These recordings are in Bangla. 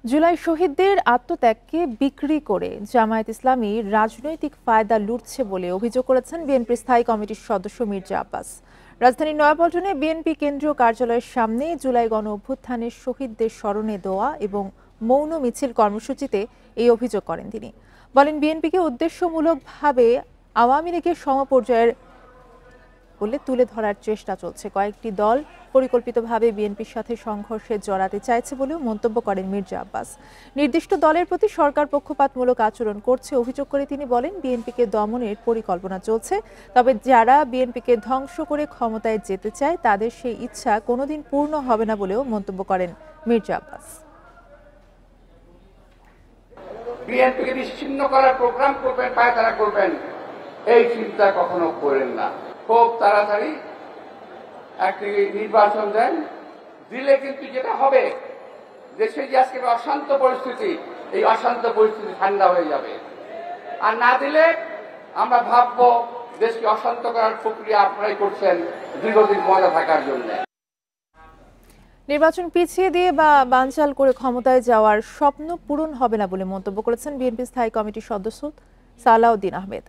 জুলাই শহীদদের আত্মত্যাগকে বিক্রি করে জামায়াত ইসলামী রাজনৈতিক ফায়দা লুটছে বলে অভিযোগ করেছেন বিএনপির স্থায়ী কমিটির সদস্য মির্জা আব্বাস। রাজধানীর নয়াপল্টনে বিএনপি কেন্দ্রীয় কার্যালয়ের সামনে জুলাই গণ অভ্যুত্থানের শহীদদের স্মরণে দোয়া এবং মৌন মিছিল কর্মসূচিতে এই অভিযোগ করেন তিনি। বলেন, বিএনপিকে উদ্দেশ্যমূলকভাবে আওয়ামী লীগের সমপর্যায়ের বলে তুলে ধরার চেষ্টা চলছে। কয়েকটি দল পরিকল্পিতভাবে বিএনপির সাথে সংঘর্ষে জড়াতে চাইছে বলেও মন্তব্য করেন মির্জা আব্বাস। নির্দিষ্ট দলের প্রতি সরকার পক্ষপাতমূলক আচরণ করছে অভিযোগ করে তিনি বলেন, বিএনপিকে দমনের পরিকল্পনা চলছে, তবে যারা বিএনপিকে ধ্বংস করে ক্ষমতায় যেতে চায় তাদের সেই ইচ্ছা কোনোদিন পূর্ণ হবে না বলেও মন্তব্য করেন মির্জা আব্বাস। বিএনপিকে নিশ্চিহ্ন করার প্রোগ্রাম করবেন, পায়তারা করবেন, এই চিন্তা কখনো করেন না। খুব তাড়াতাড়ি একটি নির্বাচন দেন, দিলে কিন্তু যেটা হবে, দেশে যে আজকে অশান্ত পরিস্থিতি, এই অশান্ত পরিস্থিতি ঠান্ডা হয়ে যাবে। আর না দিলে আমরা ভাববো দেশকে অশান্ত করার প্রক্রিয়া আপনারাই করছেন দীর্ঘদিন মজা থাকার জন্য। নির্বাচন পিছিয়ে দিয়ে বা বানচাল করে ক্ষমতায় যাওয়ার স্বপ্ন পূরণ হবে না বলে মন্তব্য করেছেন বিএনপি স্থায়ী কমিটির সদস্য সালাউদ্দিন আহমেদ।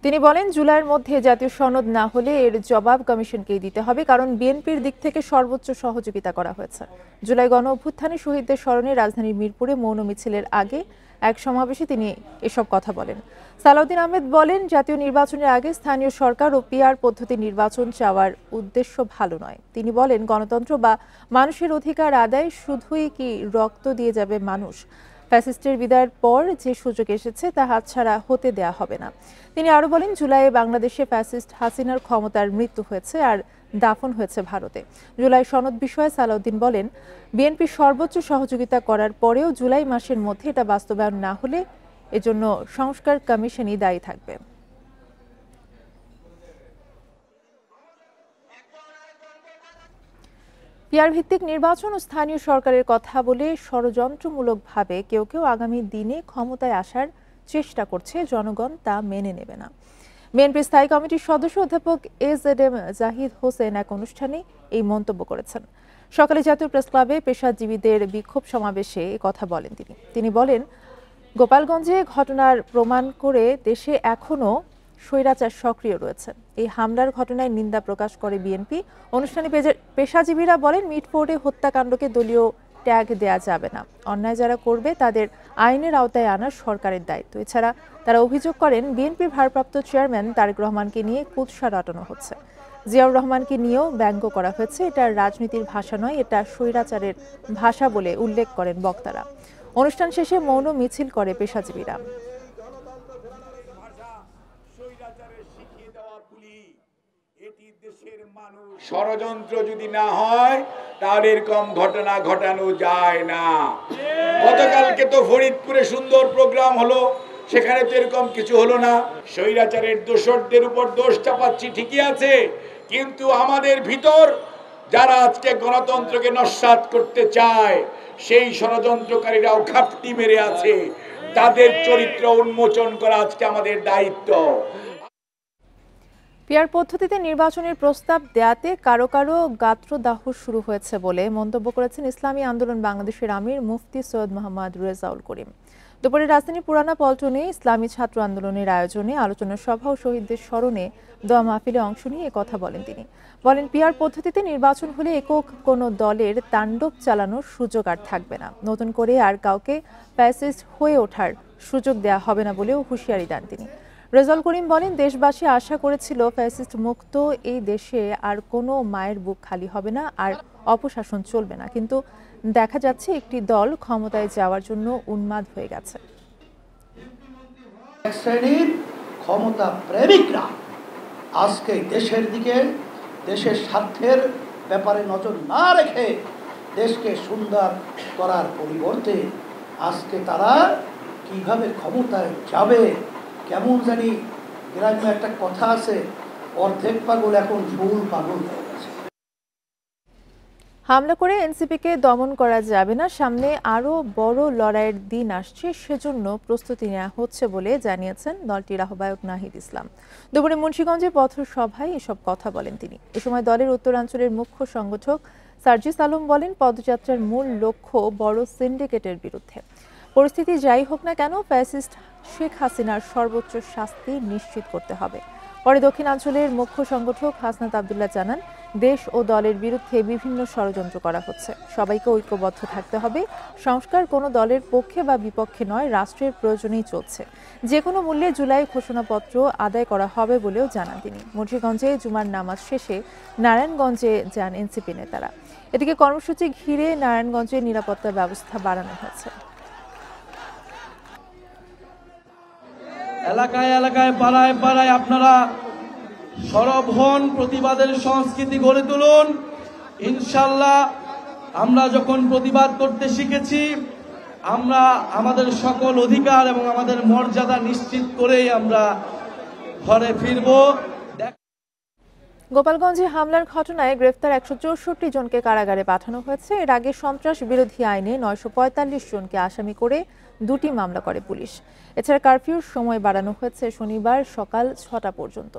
তিনি বলেন, জুলাইয়ের মধ্যে জাতীয় সনদ না হলে এর জবাব কমিশনকেই দিতে হবে, কারণ বিএনপির দিক থেকে সর্বোচ্চ সহযোগিতা করা হয়েছে। জুলাই গণ অভ্যুত্থানে শহীদদের স্মরণে রাজধানীর মিরপুরে মৌন মিছিলের আগে এক সমাবেশে তিনি এসব কথা বলেন। সালাউদ্দিন আহমেদ বলেন, জাতীয় নির্বাচনের আগে স্থানীয় সরকার ও পিআর পদ্ধতি নির্বাচন চাওয়ার উদ্দেশ্য ভালো নয়। তিনি বলেন, গণতন্ত্র বা মানুষের অধিকার আদায় শুধুই কি রক্ত দিয়ে যাবে মানুষ? ফ্যাসিস্টের বিদায়ের পর যে সুযোগ এসেছে তা হাতছাড়া হতে দেয়া হবে না। তিনি আরো বলেন, জুলাইয়ে বাংলাদেশে ফ্যাসিস্ট হাসিনার ক্ষমতার মৃত্যু হয়েছে আর দাফন হয়েছে ভারতে। জুলাই সনদ বিষয়ে সালাউদ্দিন বলেন, বিএনপি সর্বোচ্চ সহযোগিতা করার পরেও জুলাই মাসের মধ্যে এটা বাস্তবায়ন না হলে এজন্য সংস্কার কমিশনই দায়ী থাকবে। পিআর ভিত্তিক নির্বাচন ও স্থানীয় সরকারের কথা বলে ষড়যন্ত্রমূলকভাবে কেউ কেউ আগামী দিনে ক্ষমতায় আসার চেষ্টা করছে, জনগণ তা মেনে নেবে না। বিএনপি স্থায়ী কমিটির সদস্য অধ্যাপক এজেডএম জাহিদ হোসেন এক অনুষ্ঠানে এই মন্তব্য করেছেন। সকালে জাতীয় প্রেস ক্লাবে পেশাজীবীদের বিক্ষোভ সমাবেশে কথা বলেন তিনি বলেন, গোপালগঞ্জে ঘটনার প্রমাণ করে দেশে এখনো স্বৈরাচার সক্রিয় রয়েছে। এই হামলার ঘটনায় নিন্দা প্রকাশ করে বিএনপি। অনুষ্ঠানে পেশাজীবীরা বলেন, মিটফোর্ডে হত্যাকাণ্ডকে দলীয় ট্যাগ দেয়া যাবে না। অন্যায় যারা করবে তাদের আইনের আওতায় আনা সরকারের দায়িত্ব। এছাড়া তারা অভিযোগ করেন, বিএনপির ভারপ্রাপ্ত চেয়ারম্যান তারেক রহমানকে নিয়ে কুৎসা রটানো হচ্ছে। জিয়াউর রহমানকে নিয়েও ব্যঙ্গ করা হয়েছে। এটা রাজনীতির ভাষা নয়, এটা স্বৈরাচারের ভাষা বলে উল্লেখ করেন বক্তারা। অনুষ্ঠান শেষে মৌন মিছিল করে পেশাজীবীরা। ষড়যন্ত্র যদি না হয় তাহলে এরকম ঘটনা ঘটানো যায় না। গতকালকে তো ফরিদপুরে সুন্দর প্রোগ্রাম হলো, সেখানে তো এরকম কিছু হলো না। স্বৈরাচারের দোষরদের উপর দোষ চাপাচ্ছি ঠিকই আছে, কিন্তু আমাদের ভিতর যারা আজকে গণতন্ত্রকে নস্যাৎ করতে চায় সেই ষড়যন্ত্রকারীরাও ঘাপটি মেরে আছে। তাদের চরিত্র উন্মোচন করা আজকে আমাদের দায়িত্ব। পিআর পদ্ধতিতে নির্বাচনের প্রস্তাব দেয়াতে কারো কারো গাত্রদাহ শুরু হয়েছে বলে মন্তব্য করেছেন ইসলামী আন্দোলন বাংলাদেশের আমির মুফতি সৈয়দ মোহাম্মদ রেজাউল করিম। দুপুরে রাজধানীর পুরানা পল্টনে ইসলামী ছাত্র আন্দোলনের আয়োজনে আলোচনা সভা ও শহীদদের স্মরণে দোয়া মাহফিলে অংশ নিয়ে কথা বলেন তিনি। বলেন, পিআর পদ্ধতিতে নির্বাচন হলে একক কোনো দলের তাণ্ডব চালানোর সুযোগ আর থাকবে না। নতুন করে আর কাউকে ফ্যাসিস্ট হয়ে ওঠার সুযোগ দেয়া হবে না বলেও হুঁশিয়ারি দেন তিনি। রেজাউল করিম বলেন, দেশবাসী আশা করেছিল ফ্যাসিস্ট মুক্ত এই দেশে আর কোনো মায়ের বুক খালি হবে না, আর অপশাসন চলবে না, কিন্তু দেখা যাচ্ছে একটি দল ক্ষমতায় যাওয়ার জন্য উন্মাদ হয়ে গেছে। এক শ্রেণীর ক্ষমতা প্রেমিকরা আজকে দেশের দিকে, দেশের স্বার্থের ব্যাপারে নজর না রেখে দেশকে সুন্দর করার পরিবর্তে আজকে তারা কিভাবে ক্ষমতায় যাবে, কেমন জানি গ্রামে একটা কথা আছে, অর্ধেক পাগল এখন ফুল পাগল হয়ে গেছে। হামলা করে এনসিপিকে দমন করা যাবে না, সামনে আরও বড় লড়াইয়ের দিন আসছে, সেজন্য প্রস্তুতি নেওয়া হচ্ছে বলে জানিয়েছেন দলটির আহ্বায়ক নাহিদ ইসলাম। দুপুরে মুন্সিগঞ্জে পথসভায় এসব কথা বলেন তিনি। এ সময় দলের উত্তরাঞ্চলের মুখ্য সংগঠক সার্জিস আলম বলেন, পদযাত্রার মূল লক্ষ্য বড় সিন্ডিকেটের বিরুদ্ধে। পরিস্থিতি যাই হোক না কেন, ফ্যাসিস্ট শেখ হাসিনার সর্বোচ্চ শাস্তি নিশ্চিত করতে হবে। পরে দক্ষিণাঞ্চলের মুখ্য সংগঠক হাসনাত আব্দুল্লাহ জানান, দেশ ও দলের বিরুদ্ধে বিভিন্ন ষড়যন্ত্র করা হচ্ছে, সবাইকে ঐক্যবদ্ধ থাকতে হবে। সংস্কার কোনো দলের পক্ষে বা বিপক্ষে নয়, রাষ্ট্রের প্রয়োজনেই চলছে। যে কোনো মূল্যে জুলাই ঘোষণাপত্র আদায় করা হবে বলেও জানান তিনি। মুন্সিগঞ্জে জুমার নামাজ শেষে নারায়ণগঞ্জে যান এনসিপি নেতারা। এদিকে কর্মসূচি ঘিরে নারায়ণগঞ্জে নিরাপত্তা ব্যবস্থা বাড়ানো হয়েছে। এলাকায় এলাকায় পাড়ায় পাড়ায় আপনারা সরব হন, প্রতিবাদের সংস্কৃতি গড়ে তুলুন। ইনশাল্লাহ আমরা যখন প্রতিবাদ করতে শিখেছি, আমরা আমাদের সকল অধিকার এবং আমাদের মর্যাদা নিশ্চিত করেই আমরা ঘরে ফিরব। গোপালগঞ্জে হামলার ঘটনায় গ্রেফতার 164 জনকে কারাগারে পাঠানো হয়েছে। এর আগে সন্ত্রাস বিরোধী আইনে 945 জনকে আসামি করে 2টি মামলা করে পুলিশ। এছাড়া কারফিউর সময় বাড়ানো হয়েছে শনিবার সকাল 6টা পর্যন্ত।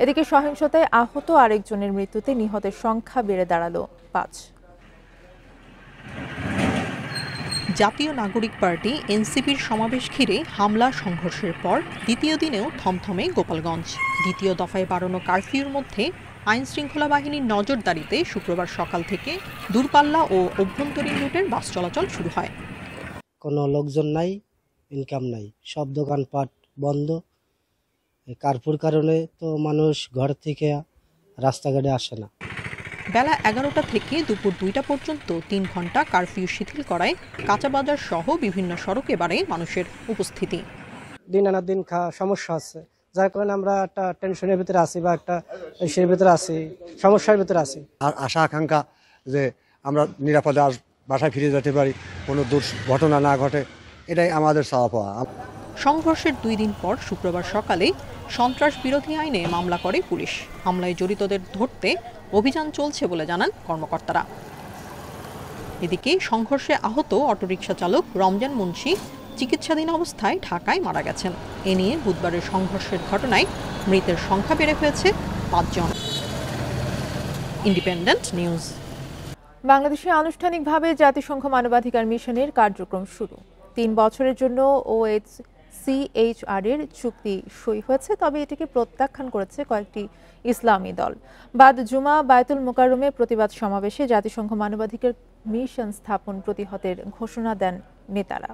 এদিকে সহিংসতায় আহত আরেকজনের মৃত্যুতে নিহতের সংখ্যা বেড়ে দাঁড়ালো 5। জাতীয় নাগরিক পার্টি এনসিপির সমাবেশ ঘিরে হামলা সংঘর্ষের পর দ্বিতীয় দিনেও থমথমে গোপালগঞ্জ। দ্বিতীয় দফায় বাড়ানো কারফিউর মধ্যে আইন শৃঙ্খলা বাহিনীর নজরদারিতে শুক্রবার সকাল থেকে দূরপাল্লা ও অভ্যন্তরীণ রুটের বাস চলাচল শুরু হয়। কোনো লোকজন নাই, ইনকাম নাই, সব দোকানপাট বন্ধ। কারফিউর কারণে তো মানুষ ঘর থেকে রাস্তাঘাটে আসে না। বেলা 11টা থেকে দুপুর 2টা পর্যন্ত 3 ঘন্টা কারফিউ শিথিল করায় কাঁচাবাজার সহ বিভিন্ন সড়কে বাড়ে মানুষের উপস্থিতি। দিন আনা দিন সমস্যা আছে, যার কারণে আমরা একটা টেনশনের ভিতরে আছি বা একটা ইসের ভিতরে আছি, সমস্যার ভিতরে আছি। আর আশা আকাঙ্ক্ষা যে আমরা নিরাপদে বাসায় ফিরে যেতে পারি, কোনো দুর্ঘটনা না ঘটে, এটাই আমাদের চাওয়া পাওয়া। সংঘর্ষের 2 দিন পর শুক্রবার সকালে সন্ত্রাস বিরোধী আইনে মামলা করে পুলিশ। হামলায় জড়িতদের ধরতে অভিযান চলছে বলে জানান কর্মকর্তারা। এদিকে সংঘর্ষে আহত অটোরিকশা চালক রমজান মুন্সি চিকিৎসাধীন অবস্থায় ঢাকায় মারা গেছেন। এ নিয়ে বুধবারের সংঘর্ষের ঘটনায় মৃতের সংখ্যা বেড়ে হয়েছে 5 জন। Independent news. বাংলাদেশে আনুষ্ঠানিকভাবে জাতিসংঘ মানবাধিকার মিশনের কার্যক্রম শুরু। 3 বছরের জন্য OHCHR এর চুক্তি সই হয়েছে, তবে এটিকে প্রত্যাখ্যান করেছে কয়েকটি ইসলামী দল। বাদ জুমা বায়তুল মোকাররমে প্রতিবাদ সমাবেশে জাতিসংঘ মানবাধিকার মিশন স্থাপন প্রতিহতের ঘোষণা দেন নেতারা।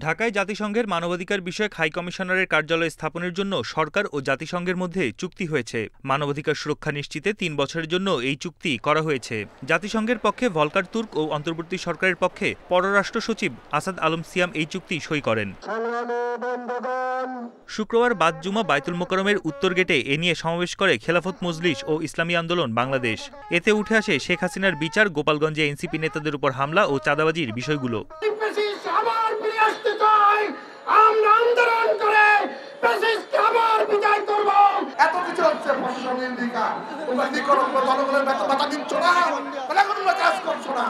ঢাকায় জাতিসংঘের মানবাধিকার বিষয়ক হাই কমিশনারের কার্যালয় স্থাপনের জন্য সরকার ও জাতিসংঘের মধ্যে চুক্তি হয়েছে। মানবাধিকার সুরক্ষা নিশ্চিতে 3 বছরের জন্য এই চুক্তি করা হয়েছে। জাতিসংঘের পক্ষে ভলকার তুর্ক ও অন্তর্বর্তী সরকারের পক্ষে পররাষ্ট্র সচিব আসাদ আলম সিয়াম এই চুক্তি সই করেন। শুক্রবার বাদ জুমা বায়তুল মোকাররমের উত্তর গেটে এ নিয়ে সমাবেশ করে খেলাফত মজলিস ও ইসলামী আন্দোলন বাংলাদেশ। এতে উঠে আসে শেখ হাসিনার বিচার, গোপালগঞ্জে এনসিপি নেতাদের উপর হামলা ও চাঁদাবাজির বিষয়গুলো। আমরা আন্দোলন করে ফ্যাসিস্টকে আবার বিদায় করব। এত কিছু হচ্ছে প্রশাসনের দিকা, তোমরা কি করো? জনগণের ব্যবস্থা দিচ্ছ না, তোমরা কাজ করছো না।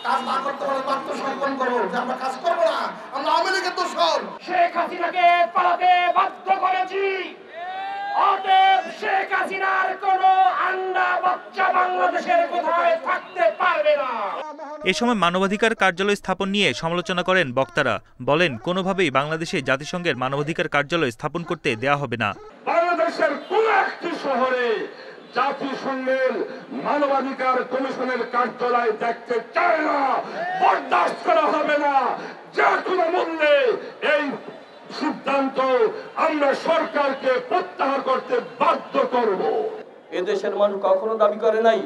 কাজ না করতে পারলে আত্মসমর্পণ করো যে আমরা কাজ করবো না, আমরা আওয়ামী লীগের দোষর। শেখ হাসিনাকে পালাতে বাধ্য করেছি, অতএব শেখ হাসিনার কোনো আন্ডা বাচ্চা বাংলাদেশের কোথায় থাকতে পারবে না। এ সময় মানবাধিকার কার্যালয় স্থাপন নিয়ে সমালোচনা করেন বক্তারা। বলেন, কোনোভাবেই বাংলাদেশে জাতিসংঘের মানবাধিকার কার্যালয় স্থাপন করতে দেয়া হবে না। বাংলাদেশের কোন একটি শহরে জাতিসংঘের মানবাধিকার কমিশনের কার্যালয় দেখতে চায় না, বরদাস্ত করা হবে না। যে কোনো মূল্যে এই সিদ্ধান্ত আমরা সরকারকে প্রত্যাহার করতে বাধ্য করব। এদেশের মানুষ কখনো দাবি করে নাই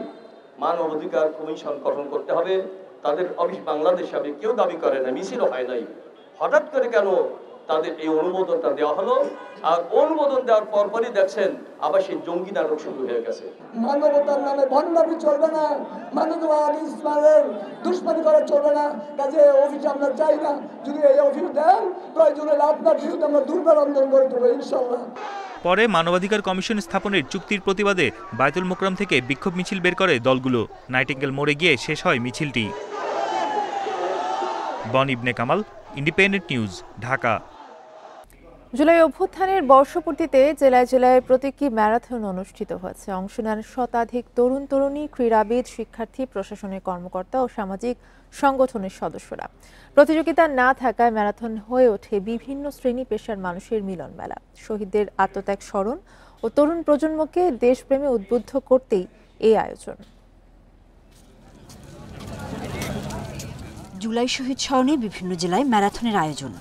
মানবাধিকার কমিশন গঠন করতে হবে। তাদের অফিস বাংলাদেশ হবে কেউ দাবি করে না, মিছিলও হয় নাই। হঠাৎ করে কেন তাদের এই অনুমোদনটা দেওয়া হলো? আর অনুমোদন দেওয়ার পরপরই দেখছেন আবার সেই জঙ্গি নাটক শুরু হয়ে গেছে। মানবতার নামে ভণ্ডামি চলবে না, মানবতার ইসলামের দুশ্মনী করা চলবে না। কাজে অফিস আমরা চাই না। যদি এই অফিস দেন প্রয়োজন হলে আপনার বিরুদ্ধে আমরা দুর্বার আন্দোলন করে দেবো ইনশাল্লাহ। পরে মানবাধিকার কমিশন স্থাপনের চুক্তির প্রতিবাদে বায়তুল মোকরম থেকে বিক্ষোভ মিছিল বের করে দলগুলো। নাইটিঙ্গেল মোড়ে গিয়ে শেষ হয় মিছিলটি। বন ইবনে কামাল, ইন্ডিপেন্ডেন্ট নিউজ, ঢাকা। জুলাই অভ্যুত্থানের বর্ষপূর্তিতে জেলায় জেলায় প্রতীকী ম্যারাথন অনুষ্ঠিত হয়েছে। অংশ নেন শতাধিক তরুণ তরুণী, ক্রীড়াবিদ, শিক্ষার্থী, প্রশাসনের কর্মকর্তা ও সামাজিক সংগঠনের সদস্যরা। প্রতিযোগিতা না থাকায় ম্যারাথন হয়ে ওঠে বিভিন্ন শ্রেণী পেশার মানুষের মিলন মেলা। শহীদদের আত্মত্যাগ স্মরণ ও তরুণ প্রজন্মকে দেশপ্রেমে উদ্বুদ্ধ করতেই এই আয়োজন। জুলাই শহীদ স্মরণে বিভিন্ন জেলায় ম্যারাথনের আয়োজন।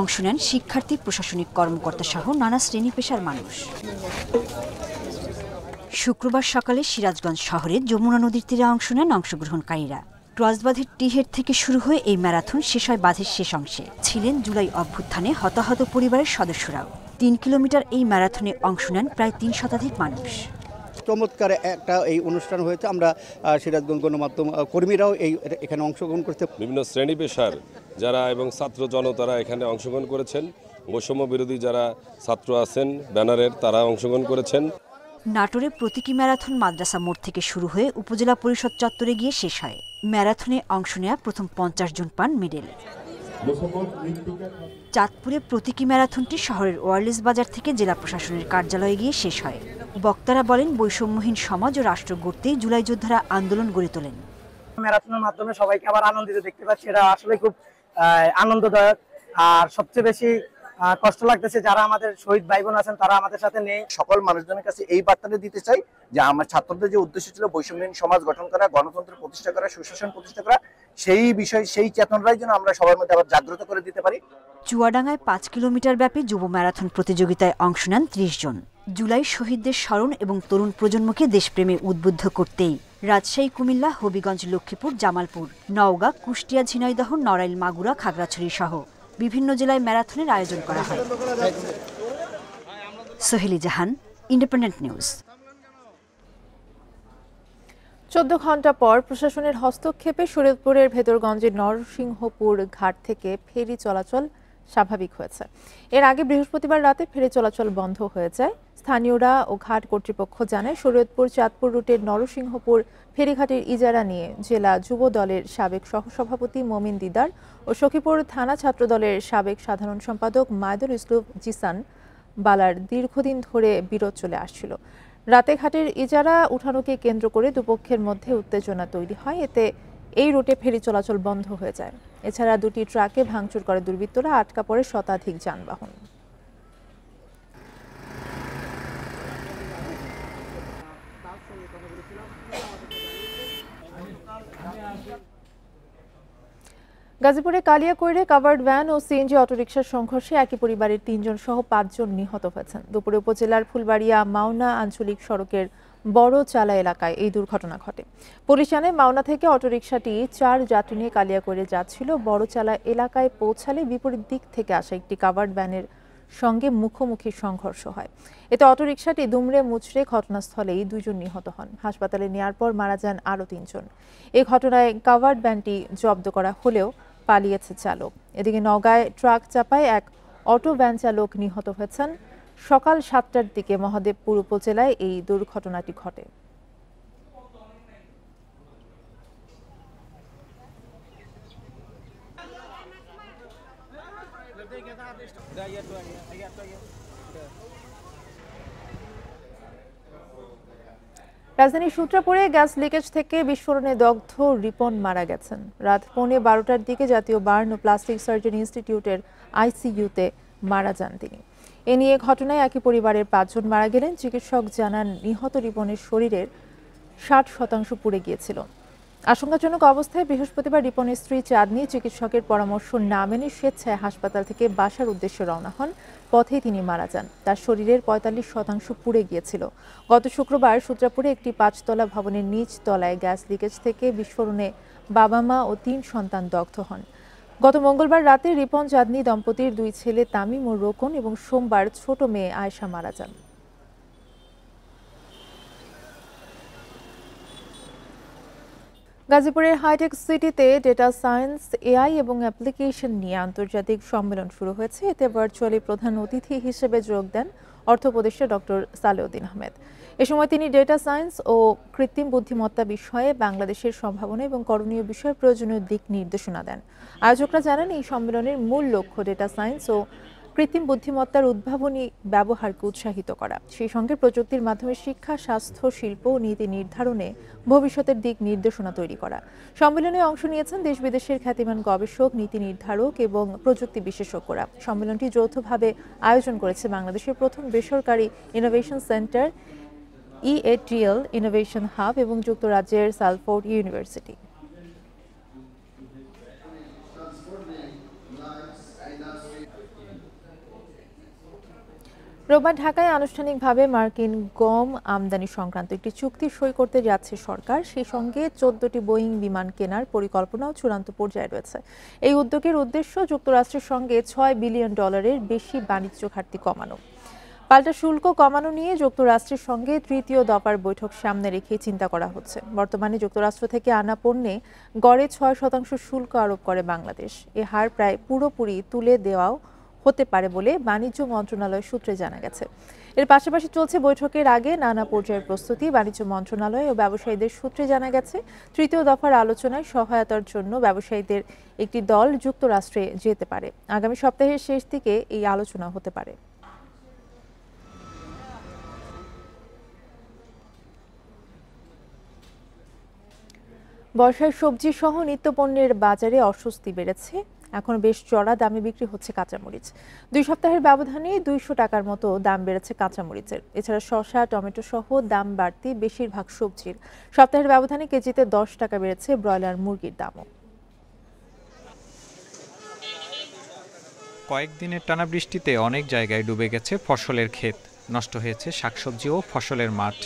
অংশ নেন শিক্ষার্থী, প্রশাসনিক কর্মকর্তা সহ নানা শ্রেণী পেশার মানুষ। শুক্রবার সকালে সিরাজগঞ্জ শহরে যমুনা নদীর তীরে অংশ নেন অংশগ্রহণকারীরা। ক্রসবাঁধের টিহেড থেকে শুরু হয়ে এই ম্যারাথন শেষ হয় বাঁধের শেষ অংশে। ছিলেন জুলাই অভ্যুত্থানে হতাহত পরিবারের সদস্যরাও। 3 কিলোমিটার এই ম্যারাথনে অংশ নেন প্রায় 3 শতাধিক মানুষ। চমৎকার একটা এই অনুষ্ঠান হয়েছে। আমরা সিরাজগঞ্জ গণমাধ্যম কর্মীরাও এখানে অংশগ্রহণ করতে, বিভিন্ন শ্রেণী পেশার যারা এবং ছাত্র জনতারা এখানে অংশগ্রহণ করেছেন। বৈষম্য বিরোধী যারা ছাত্র আছেন ব্যানারের, তারা অংশগ্রহণ করেছেন। নাটোরে প্রতীকী ম্যারাথন মাদ্রাসা মোড় থেকে শুরু হয়ে উপজেলা পরিষদ চত্বরে গিয়ে শেষ হয়। ম্যারাথনে অংশ নেয়া প্রথম 50 জন পান মেডেল। চাঁদপুরে প্রতীকী ম্যারাথনটি শহরের ওয়ারলেস বাজার থেকে জেলা প্রশাসনের কার্যালয়ে গিয়ে শেষ হয়। বক্তারা বলেন, বৈষম্যহীন সমাজ ও রাষ্ট্র গড়তেই জুলাই যোদ্ধারা আন্দোলন গড়ে তোলেন। ম্যারাথনের মাধ্যমে সবাইকে আবার আনন্দিত দেখতে পাচ্ছি, এটা আসলে খুব আনন্দদায়ক। আর সবচেয়ে বেশি কষ্ট লাগতেছে যারা আমাদের শহীদ ভাই বোন আছেন, তারা আমাদের সাথে নেই। সকল মানুষজনের কাছে এই বার্তাটা দিতে চাই যে আমার ছাত্রদের যে উদ্দেশ্য ছিল বৈষম্যহীন সমাজ গঠন করা, গণতন্ত্র প্রতিষ্ঠা করা, সুশাসন প্রতিষ্ঠা করা, সেই বিষয় সেই চেতনাটাই যেন আমরা সবার মধ্যে আবার জাগ্রত করে দিতে পারি। চুয়াডাঙ্গায় 5 কিলোমিটার ব্যাপী যুব ম্যারাথন প্রতিযোগিতায় অংশ নেন 30 জন। জুলাই শহীদদের স্মরণ এবং তরুণ প্রজন্মকে দেশপ্রেমে উদ্বুদ্ধ করতেই রাজশাহী, কুমিল্লা, হবিগঞ্জ, লক্ষ্মীপুর, জামালপুর, নওগাঁ, কুষ্টিয়া, ঝিনাইদহ, নড়াইল, মাগুরা, খাগড়াছড়ি সহ বিভিন্ন জেলায় ম্যারাথনের আয়োজন করা হয়। সোহেলি জাহান, ইন্ডিপেন্ডেন্ট নিউজ। 14 ঘন্টা পর প্রশাসনের হস্তক্ষেপে শরীয়তপুরের ভেতরগঞ্জের নরসিংহপুর ঘাট থেকে ফেরি চলাচল স্বাভাবিক হয়েছে। এর আগে বৃহস্পতিবার রাতে ফেরি চলাচল বন্ধ হয়ে যায়। স্থানীয়রা ও ঘাট কর্তৃপক্ষ জানায়, শরীয়তপুর চাঁদপুর রুটের নরসিংহপুর ফেরিঘাটের ইজারা নিয়ে জেলা যুব দলের সাবেক সহসভাপতি মমিন দিদার ও সখীপুর থানা ছাত্র দলের সাবেক সাধারণ সম্পাদক মায়দুল ইসলুম জিসান বালার দীর্ঘদিন ধরে বিরোধ চলে আসছিল। রাতে ঘাটের ইজারা উঠানোকে কেন্দ্র করে দুপক্ষের মধ্যে উত্তেজনা তৈরি হয়। এতে এই রুটে ফেরি চলাচল বন্ধ হয়ে যায়। এছাড়া 2টি ট্রাকে ভাঙচুর করে দুর্বৃত্তরা, আটকা পড়ে শতাধিক যানবাহন। গাজীপুরে কালিয়াকৈরে কাভার্ড ভ্যান ও সিএনজি অটোরিকশার সংঘর্ষে একই পরিবারের 3 জন সহ 5 জন নিহত হয়েছেন। দুপুরে উপজেলার ফুলবাড়িয়া মাওনা আঞ্চলিক সড়কের বড় চালা এলাকায় এই দুর্ঘটনা ঘটে। পুলিশ জানায়, মাওনা থেকে অটোরিকশাটি 4 যাত্রী নিয়ে কালিয়াকৈরে যাচ্ছিল। বড় চালা এলাকায় পৌঁছালে বিপরীত দিক থেকে আসা একটি কাভার্ড ভ্যানের সঙ্গে মুখোমুখি সংঘর্ষ হয়। এতে অটোরিকশাটি দুমড়ে মুচড়ে ঘটনাস্থলেই 2 জন নিহত হন। হাসপাতালে নেওয়ার পর মারা যান আরও 3 জন। এই ঘটনায় কাভার্ড ভ্যানটি জব্দ করা হলেও পালিয়েছে চালক। এদিকে নওগাঁয় ট্রাক চাপায় এক অটো ভ্যান চালক নিহত হয়েছেন। সকাল 7টার দিকে মহাদেবপুর উপজেলায় এই দুর্ঘটনাটি ঘটে। রাজধানীর সূত্রাপুরে গ্যাস লিকেজ থেকে বিস্ফোরণে দগ্ধ রিপন মারা গেছেন। রাত 12:15টার দিকে জাতীয় বার্ন ও প্লাস্টিক সার্জন ইনস্টিটিউটের আইসিইউতে মারা যান তিনি। এ নিয়ে ঘটনায় একই পরিবারের 5 জন মারা গেলেন। চিকিৎসক জানান, নিহত রিপনের শরীরের 60% পুড়ে গিয়েছিল। আশঙ্কাজনক অবস্থায় বৃহস্পতিবার রিপনের স্ত্রী চাঁদনী চিকিৎসকের পরামর্শ না মেনে স্বেচ্ছায় হাসপাতাল থেকে বাসার উদ্দেশ্যে রওনা হন। পথেই তিনি মারা যান। তার শরীরের 45% পুড়ে গিয়েছিল। গত শুক্রবার সূত্রাপুরে একটি 5তলা ভবনের নিচ তলায় গ্যাস লিকেজ থেকে বিস্ফোরণে বাবা মা ও 3 সন্তান দগ্ধ হন। গত মঙ্গলবার রাতে রিপন চাঁদনী দম্পতির 2 ছেলে তামিম ও রোকন এবং সোমবার ছোট মেয়ে আয়েশা মারা যান। গাজীপুরের হাইটেক সিটিতে ডেটা সায়েন্স, এআই এবং অ্যাপ্লিকেশন নিয়ে আন্তর্জাতিক সম্মেলন শুরু হয়েছে। এতে ভার্চুয়ালি প্রধান অতিথি হিসেবে যোগ দেন অর্থ উপদেষ্টা ডক্টর সালেউদ্দিন আহমেদ। এ সময় তিনি ডেটা সায়েন্স ও কৃত্রিম বুদ্ধিমত্তা বিষয়ে বাংলাদেশের সম্ভাবনা এবং করণীয় বিষয়ে প্রয়োজনীয় দিক নির্দেশনা দেন। আয়োজকরা জানান, এই সম্মেলনের মূল লক্ষ্য ডেটা সায়েন্স ও কৃত্রিম বুদ্ধিমত্তার উদ্ভাবনী ব্যবহারকে উৎসাহিত করা, সেই সঙ্গে প্রযুক্তির মাধ্যমে শিক্ষা, স্বাস্থ্য, শিল্প ও নীতি নির্ধারণে ভবিষ্যতের দিক নির্দেশনা তৈরি করা। সম্মেলনে অংশ নিয়েছেন দেশ বিদেশের খ্যাতিমান গবেষক, নীতি নির্ধারক এবং প্রযুক্তি বিশেষজ্ঞরা। সম্মেলনটি যৌথভাবে আয়োজন করেছে বাংলাদেশের প্রথম বেসরকারি innovation centre EATL innovation hub এবং যুক্তরাজ্যের সালফোর্ড ইউনিভার্সিটি। রোববার ঢাকায় আনুষ্ঠানিকভাবে মার্কিন গম আমদানি সংক্রান্ত একটি চুক্তি সই করতে যাচ্ছে সরকার। সেই সঙ্গে 14টি বোয়িং বিমান কেনার পরিকল্পনাও চূড়ান্ত পর্যায়ে রয়েছে। এই উদ্যোগের উদ্দেশ্য যুক্তরাষ্ট্রের সঙ্গে $6 বিলিয়ন বেশি বাণিজ্য ঘাটতি কমানো। পাল্টা শুল্ক কমানো নিয়ে যুক্তরাষ্ট্রের সঙ্গে তৃতীয় দফার বৈঠক সামনে রেখে চিন্তা করা হচ্ছে। বর্তমানে যুক্তরাষ্ট্র থেকে আনা পণ্যে গড়ে 6% শুল্ক আরোপ করে বাংলাদেশ। এ হার প্রায় পুরোপুরি তুলে দেওয়াও হতে পারে বলে বাণিজ্য মন্ত্রণালয় সূত্রে জানা গেছে। এর পাশাপাশি চলছে বৈঠকের আগে নানা পর্যায়ের প্রস্তুতি। বাণিজ্য মন্ত্রণালয় ও ব্যবসায়ীদের সূত্রে জানা গেছে, তৃতীয় দফার আলোচনায় সহায়তার জন্য ব্যবসায়ীদের একটি দল যুক্তরাষ্ট্রে যেতে পারে। আগামী সপ্তাহের শেষ দিকে এই আলোচনা হতে পারে। বর্ষায় সবজি সহ নিত্যপণ্যের বাজারে অস্বস্তি বেড়েছে। এখন বেশ চড়া দামে বিক্রি হচ্ছে কাঁচামরিচ। 2 সপ্তাহের ব্যবধানে 200 টাকার মতো দাম বেড়েছে কাঁচামরিচের। এছাড়া শসা, টমেটো সহ দাম বাড়তি বেশিরভাগ সবজির। সপ্তাহের ব্যবধানে কেজিতে 10 টাকা বেড়েছে ব্রয়লার মুরগির দামও। কয়েকদিনের টানা বৃষ্টিতে অনেক জায়গায় ডুবে গেছে ফসলের ক্ষেত, নষ্ট হয়েছে শাকসবজি ও ফসলের মাঠ।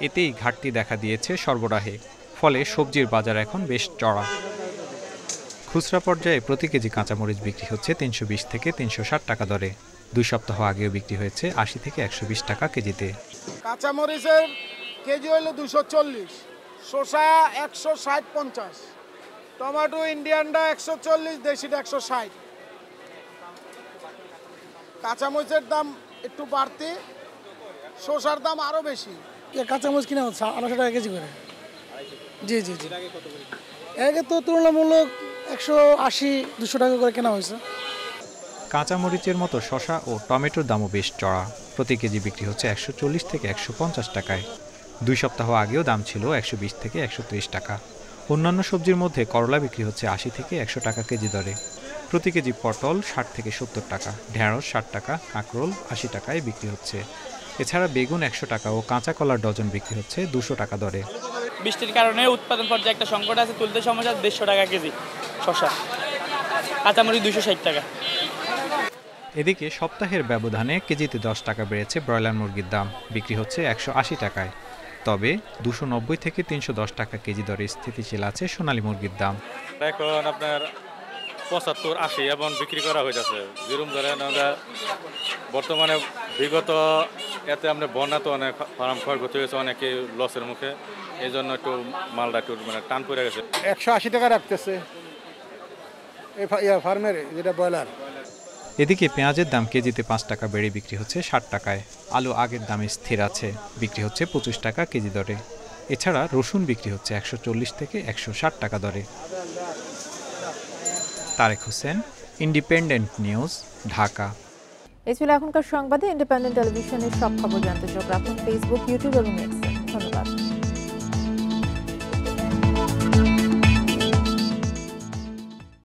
এতেই ঘাটতি দেখা দিয়েছে সরবরাহে, ফলে সবজির বাজার এখন বেশ চড়া। খুচরা পর্যায়ে প্রতি কেজি কাঁচামরিচ বিক্রি হচ্ছে 320 থেকে 360 টাকা দরে। 2 সপ্তাহ আগেও বিক্রি হয়েছে 80 থেকে 120 টাকা কেজিতে। কাঁচামরিচের কেজি হলো 240, শসা 160-50, টমেটো ইন্ডিয়ানটা 140, দেশিটা 160। কাঁচামরিচের দাম একটু বাড়তি, শসার দাম আরো বেশি। কাঁচামরিচ কিনা হচ্ছে 250 টাকা কেজি করে। জি জি জি, আগে তো তুলনামূলক 180-200 টাকা করে কেনা হয়েছে। কাঁচামরিচের মতো শসা ও টমেটোর দামও বেশ চড়া। প্রতি কেজি বিক্রি হচ্ছে 140 থেকে 150 টাকায়। 2 সপ্তাহ আগেও দাম ছিল 120 থেকে 130 টাকা। অন্যান্য সবজির মধ্যে করলা বিক্রি হচ্ছে 80 থেকে 100 টাকা কেজি দরে। প্রতি কেজি পটল 60 থেকে 70 টাকা, ঢেঁড়স 60 টাকা, কাঁকরোল 80 টাকায় বিক্রি হচ্ছে। এছাড়া বেগুন 100 টাকা ও কাঁচা কলার ডজন বিক্রি হচ্ছে 200 টাকা দরে। বৃষ্টির কারণে উৎপাদন পর্যায়ে একটা সংকট আছে, তুলতে সমস্যা। 150 টাকা কেজি শসা, কাঁচামরিচ 260 টাকা। এদিকে সপ্তাহের ব্যবধানে কেজিতে 10 টাকা বেড়েছে ব্রয়লার মুরগির দাম, বিক্রি হচ্ছে 180 টাকায়। তবে 290 থেকে 310 টাকা কেজি দরে স্থিতিশীল আছে সোনালী মুরগির দাম। এখন আপনার 75-80 এমন বিক্রি করা হয়েছে। যেরকম ধরেন আমরা বর্তমানে বিগত এতে আমরা বন্যা তো অনেক ফার্ম ক্ষয়ক্ষতি হয়েছে, অনেকে লসের মুখে, এই জন্য একটু মালটা একটু মানে টান পড়ে গেছে। 180 টাকা রাখতেছে ফার্মের, যেটা ব্রয়লার। এদিকে পেঁয়াজের দাম কেজিতে 5 টাকা বেড়ে বিক্রি হচ্ছে 60 টাকায়। আলু আগের দামে স্থির আছে, বিক্রি হচ্ছে 25 টাকা কেজি দরে। এছাড়া রসুন বিক্রি হচ্ছে 140 থেকে 160 টাকা দরে। Tareq Hossain, independent news, Dhaka. এই ছিল এখনকার সংবাদে। ইন্ডিপেন্ডেন্ট টেলিভিশনের সব খবর জানতে চোখ রাখুন ফেসবুক, ইউটিউব এবং এক্সে। ধন্যবাদ।